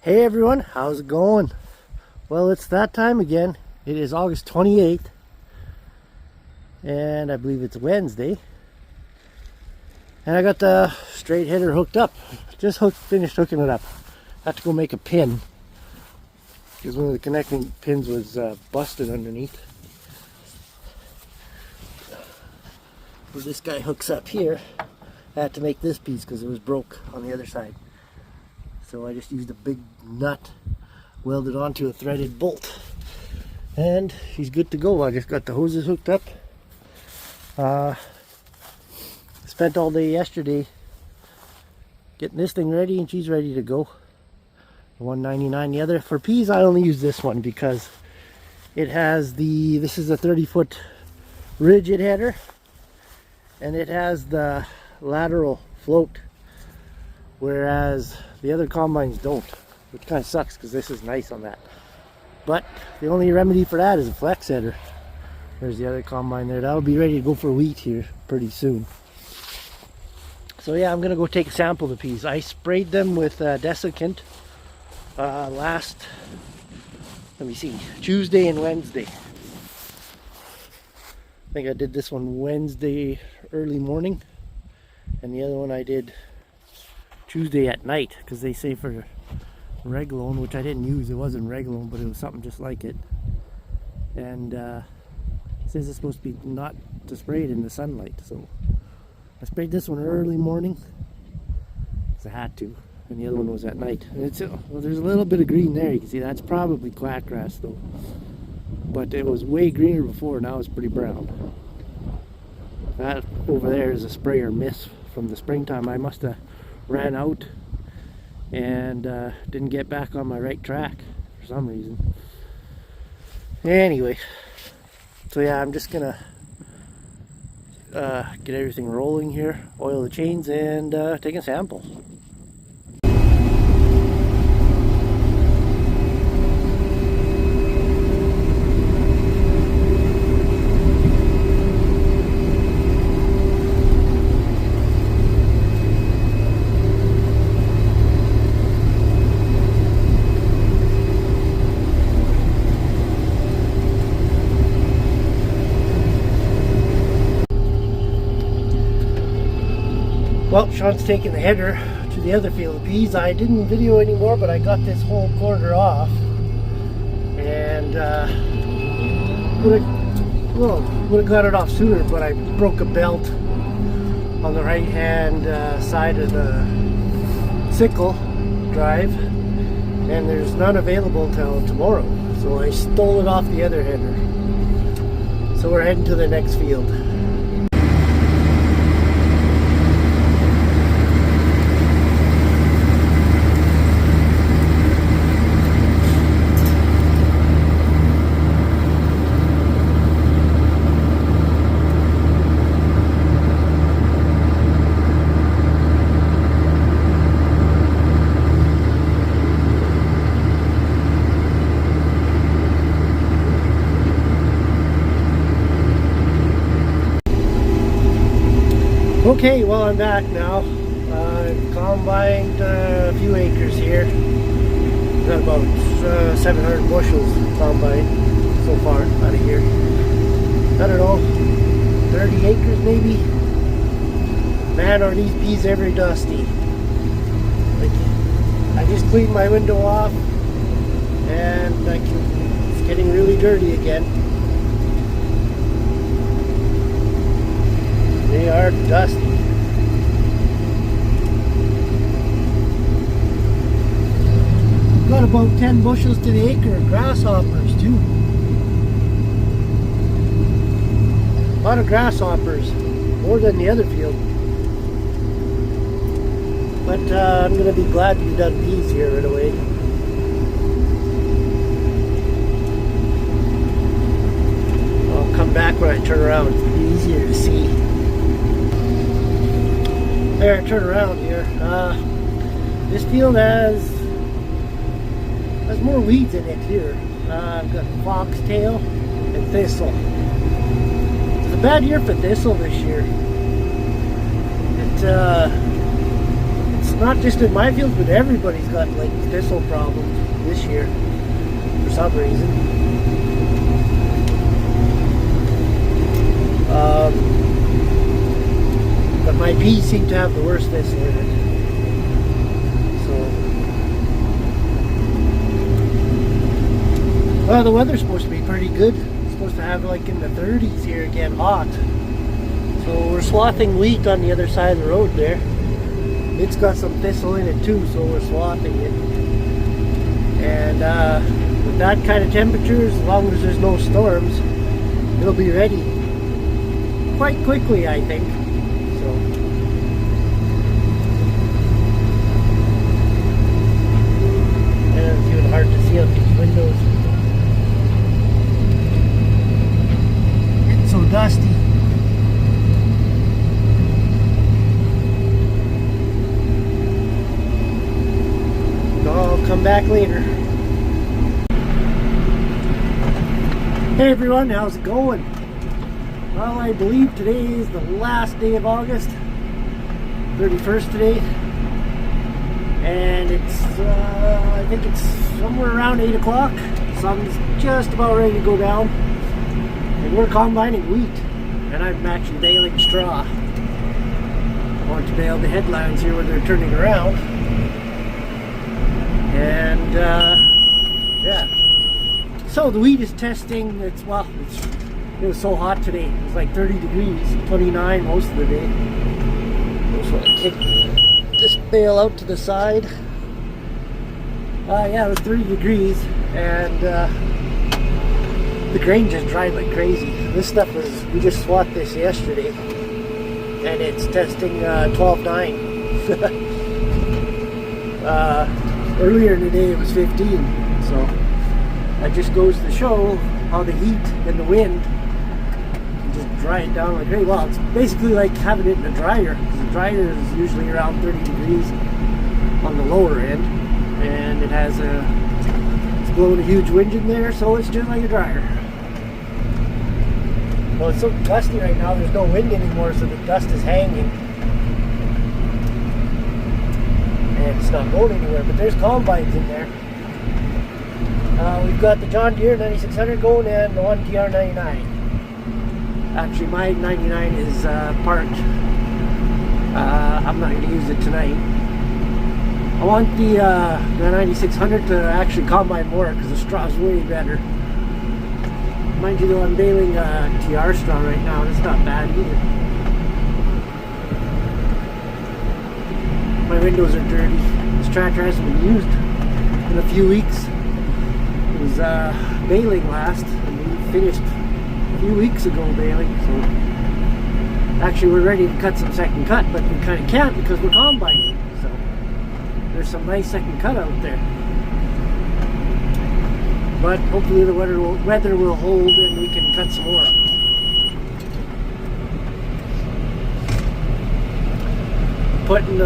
Hey everyone, how's it going? Well, it's that time again. It is August 28th, and I believe it's Wednesday. And I got the straight header hooked up. Just finished hooking it up. Had to go make a pin because one of the connecting pins was busted underneath. Where this guy hooks up here, I had to make this piece because it was broke on the other side. So I just used a big nut, welded onto a threaded bolt, and he's good to go. I just got the hoses hooked up. Spent all day yesterday getting this thing ready, and she's ready to go. The 199. The other for peas, I only use this one because it has this is a 30-foot rigid header, and it has the lateral float, whereas the other combines don't, which kind of sucks because this is nice on that. But the only remedy for that is a flex header. There's the other combine there. That'll be ready to go for wheat here pretty soon. So yeah, I'm gonna go take a sample of the peas. I sprayed them with desiccant last, let me see, Tuesday and Wednesday. I think I did this one Wednesday early morning, and the other one I did Tuesday at night, because they say for Regulone, which I didn't use, it wasn't Regulone, but it was something just like it. And it says it's supposed to be not to spray it in the sunlight, so I sprayed this one early morning because I had to, and the other one was at night. And it's well, there's a little bit of green there. You can see that's probably quackgrass though, but it was way greener before. Now it's pretty brown. That over there is a sprayer miss from the springtime. I must have ran out and didn't get back on my right track for some reason. Anyway, so yeah, I'm just gonna get everything rolling here, oil the chains, and take a sample. Well, Sean's taking the header to the other field of peas. I didn't video anymore, but I got this whole quarter off, and would have got it off sooner, but I broke a belt on the right hand side of the sickle drive, and there's none available till tomorrow, so I stole it off the other header. So we're heading to the next field. Okay, well, I'm back now. I've combined a few acres here. Got about 700 bushels combined so far out of here. I don't know, 30 acres maybe. Man, are these peas ever dusty. Like, I just cleaned my window off, and it's getting really dirty again. They are dusty. Got about 10 bushels to the acre of grasshoppers too. A lot of grasshoppers, more than the other field. But I'm going to be glad to be done peas here right away. I'll come back when I turn around. It'll be easier to see. There, turn around here. This field has more weeds in it here. I've got foxtail and thistle. It's a bad year for thistle this year. It's not just in my field, but everybody's got like thistle problems this year for some reason. But my peas seem to have the worst thistle in it. Well, the weather's supposed to be pretty good. It's supposed to have like in the 30s here again, hot. So we're swathing wheat on the other side of the road there. It's got some thistle in it too, so we're swathing it. And with that kind of temperature, as long as there's no storms, it'll be ready quite quickly, I think. So and it's even hard to see out these windows. So dusty. I'll come back later. Hey everyone, how's it going? Well, I believe today is the last day of August, 31st today, and it's I think it's somewhere around 8 o'clock. The sun's just about ready to go down. And we're combining wheat, and I'm actually baling straw. I want to bale the headlands here when they're turning around. And yeah, so the wheat is testing. It was so hot today. It was like 30 degrees, 29 most of the day. I just want to kick this bale out to the side. Yeah, it was 30 degrees, and the grain just dried like crazy. This stuff we just swatted this yesterday, and it's testing 12.9. Earlier in the day it was 15, so that just goes to show how the heat and the wind can just dry it down like crazy. Well, it's basically like having it in a dryer, because the dryer is usually around 30 degrees on the lower end, and it's blowing a huge wind in there, so it's just like a dryer. Well, it's so dusty right now, there's no wind anymore, so the dust is hanging. And it's not going anywhere, but there's combines in there. We've got the John Deere 9600 going and the one TR99. Actually, my 99 is parked. I'm not going to use it tonight. I want the 9600 to actually combine more, because the straw is way better. Mind you though, I'm baling TR straw right now, and it's not bad either. My windows are dirty. This tractor hasn't been used in a few weeks. It was baling last, and we finished a few weeks ago baling, so actually we're ready to cut some second cut, but we kind of can't because we're combining. So there's some nice second cut out there. But hopefully the weather will hold and we can cut some more. Putting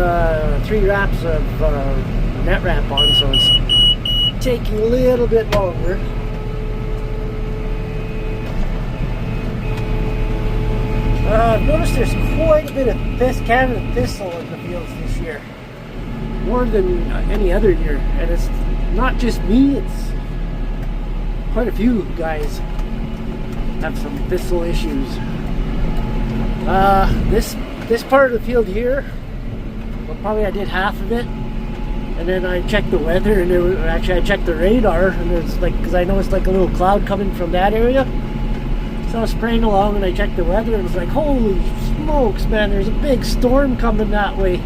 3 wraps of net wrap on, so it's taking a little bit longer. I've noticed there's quite a bit of Canada thistle in the fields this year, more than any other year, and it's not just me, it's quite a few guys have some thistle issues. This part of the field here, well, probably I did half of it, and then I checked the weather, and I checked the radar, and it's like, because I noticed like a little cloud coming from that area, so I was spraying along, and I checked the weather, and it was like, holy smokes, man, there's a big storm coming that way,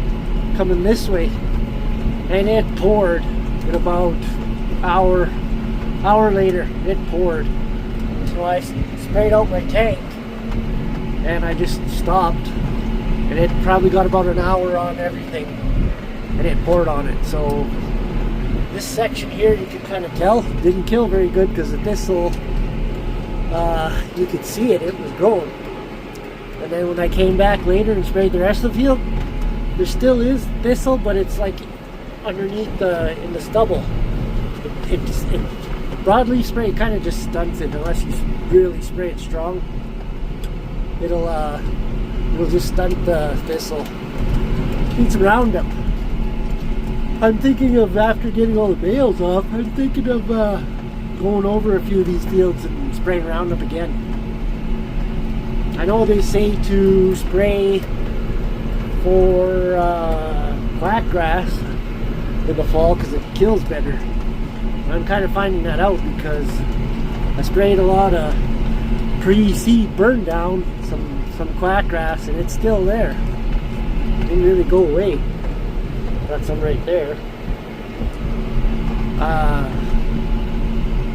coming this way, and it poured in about hour later. It poured, so I sprayed out my tank, and I just stopped, and it probably got about an hour on everything, and it poured on it. So this section here, you can kind of tell, didn't kill very good, because the thistle, you could see it was growing. And then when I came back later and sprayed the rest of the field, there still is thistle, but it's like underneath in the stubble. It broadleaf spray kind of just stunts it, unless you really spray it strong. It'll just stunt the thistle. Need some Roundup. I'm thinking of, after getting all the bales off, I'm thinking of going over a few of these fields and spraying Roundup again. I know they say to spray for blackgrass in the fall because it kills better. I'm kind of finding that out because I sprayed a lot of pre-seed burn down, some quackgrass, and it's still there. It didn't really go away. Got some right there.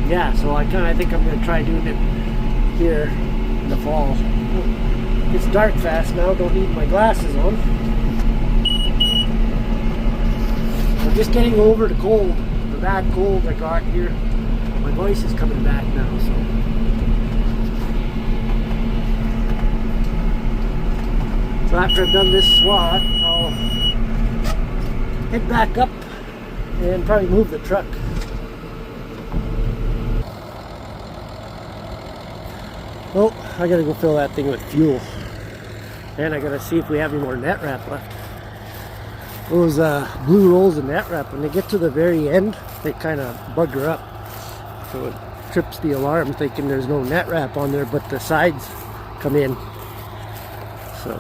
Yeah, so I think I'm gonna try doing it here in the fall. It's dark fast now, don't need my glasses on. I'm just getting over the cold, the bad cold I got here. My voice is coming back now, so after I've done this swath, I'll head back up and probably move the truck. Oh, I gotta go fill that thing with fuel. And I gotta see if we have any more net wrap left. Those blue rolls of net wrap, when they get to the very end, they kind of bugger up. So it trips the alarm thinking there's no net wrap on there, but the sides come in. So.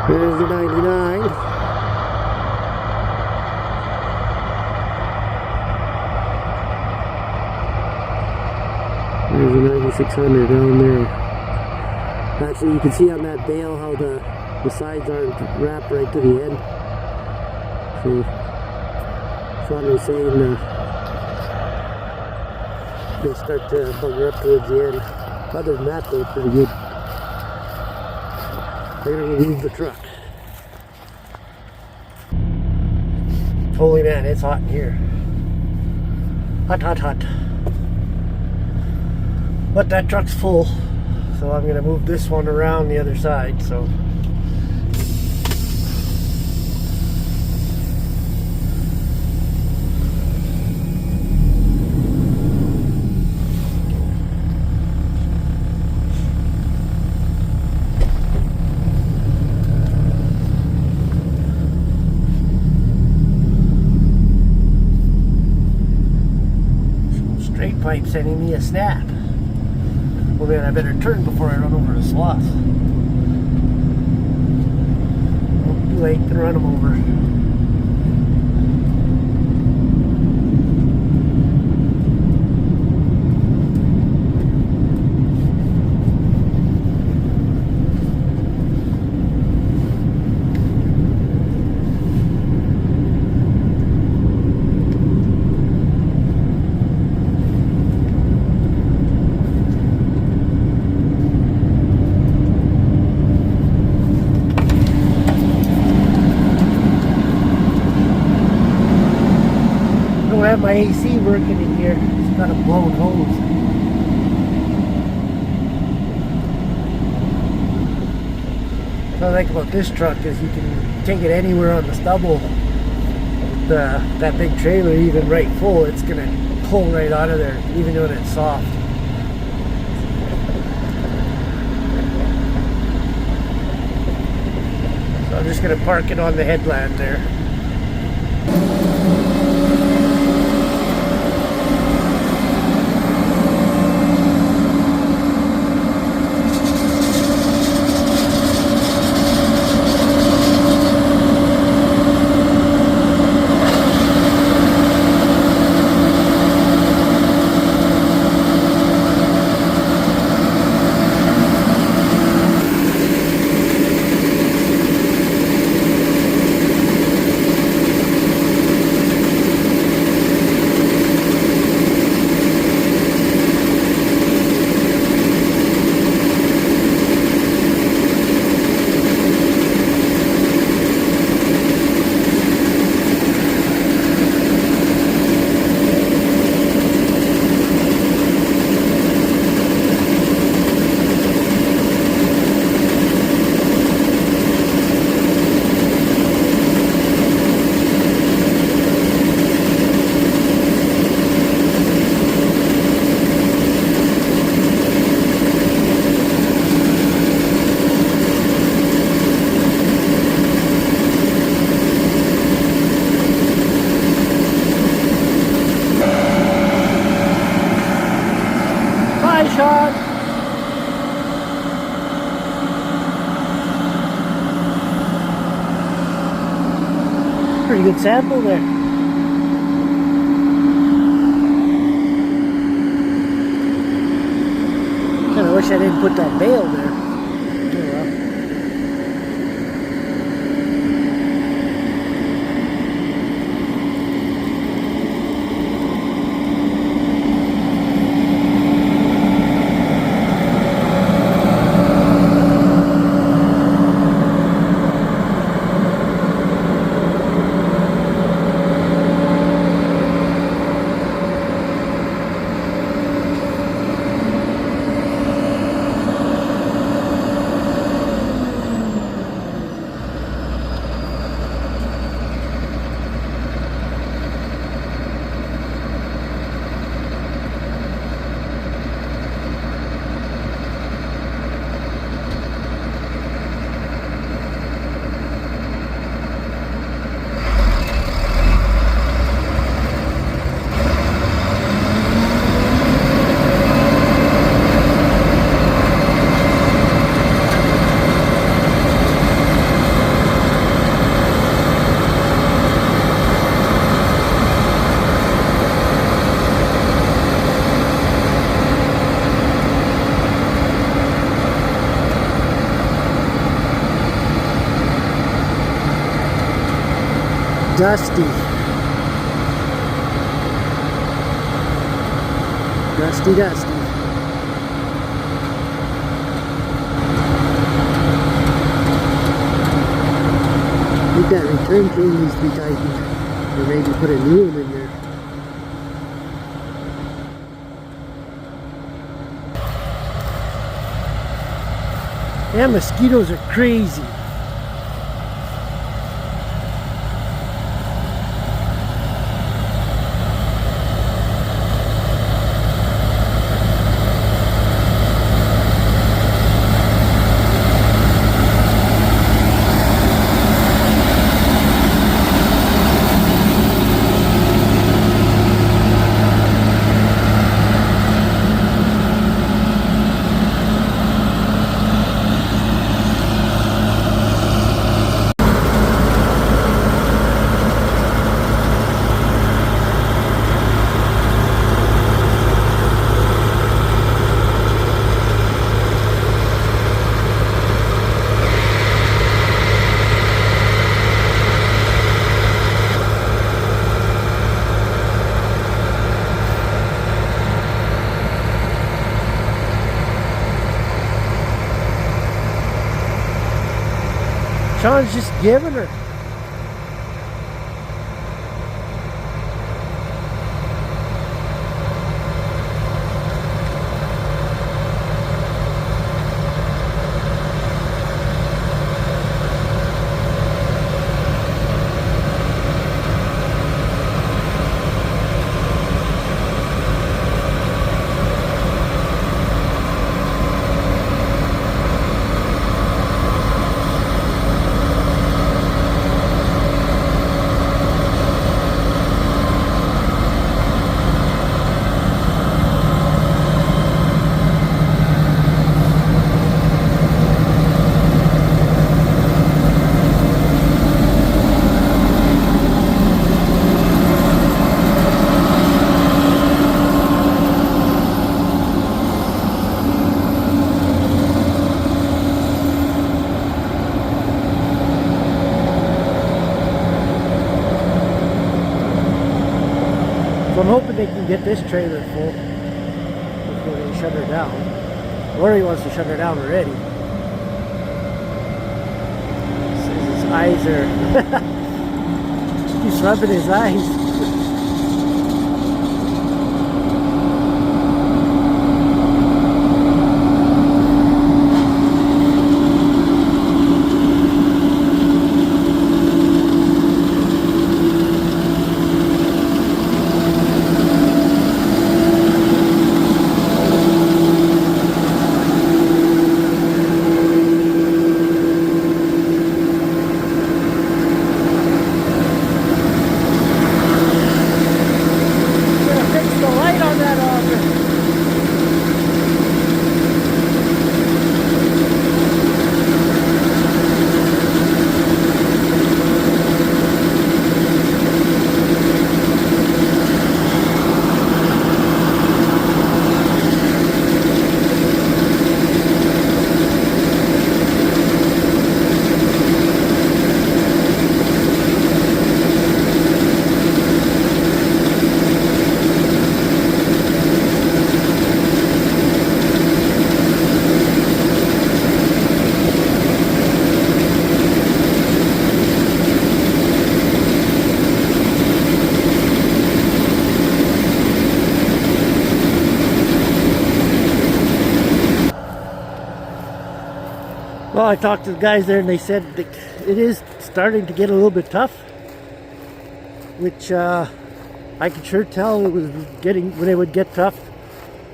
There's the 99. There's a 9600 down there. Actually, you can see on that bale how the sides aren't wrapped right to the end. So, Sean was saying they start to bugger up towards the end. Other than that, they're pretty good. They're going to remove the truck. Holy man, it's hot in here. Hot, hot, hot. But that truck's full, so I'm going to move this one around the other side. So straight pipe sending me a snap. Well, man, I better turn before I run over the swath. Oh, too late, can run them over. I don't have my AC working in here. It's got a blown hose. What I like about this truck is you can take it anywhere on the stubble. With that big trailer, even right full, it's going to pull right out of there, even when it's soft. So I'm just going to park it on the headland there. Sean. Pretty good sample there. Kinda wish I didn't put that bale there. Oh well. Dusty. Dusty, dusty. I think that return chain needs to be tightened. Or maybe put a new one in there. Yeah, mosquitoes are crazy. Sean's just giving her. So I'm hoping they can get this trailer full before they shut her down. Or he wants to shut her down already. Says his eyes are... He's rubbing his eyes. Well, I talked to the guys there and they said that it is starting to get a little bit tough, which I could sure tell it was getting, when it would get tough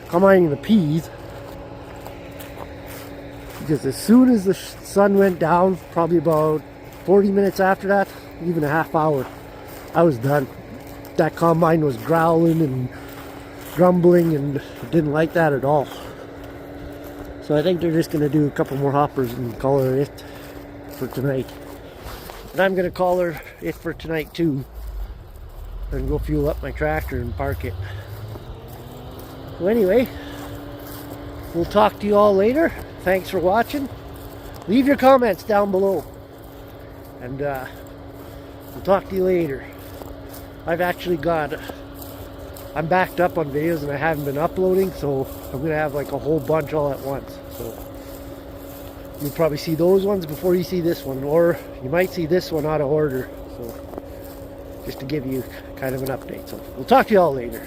combining the peas, because as soon as the sun went down, probably about 40 minutes after that, even a half hour, I was done. That combine was growling and grumbling and didn't like that at all. So I think they're just going to do a couple more hoppers and call her it for tonight. And I'm going to call her it for tonight too, and go fuel up my tractor and park it. So anyway, we'll talk to you all later. Thanks for watching. Leave your comments down below, and we'll talk to you later. I'm backed up on videos and I haven't been uploading, so I'm going to have like a whole bunch all at once. So you'll probably see those ones before you see this one, or you might see this one out of order. So just to give you kind of an update. So we'll talk to you all later.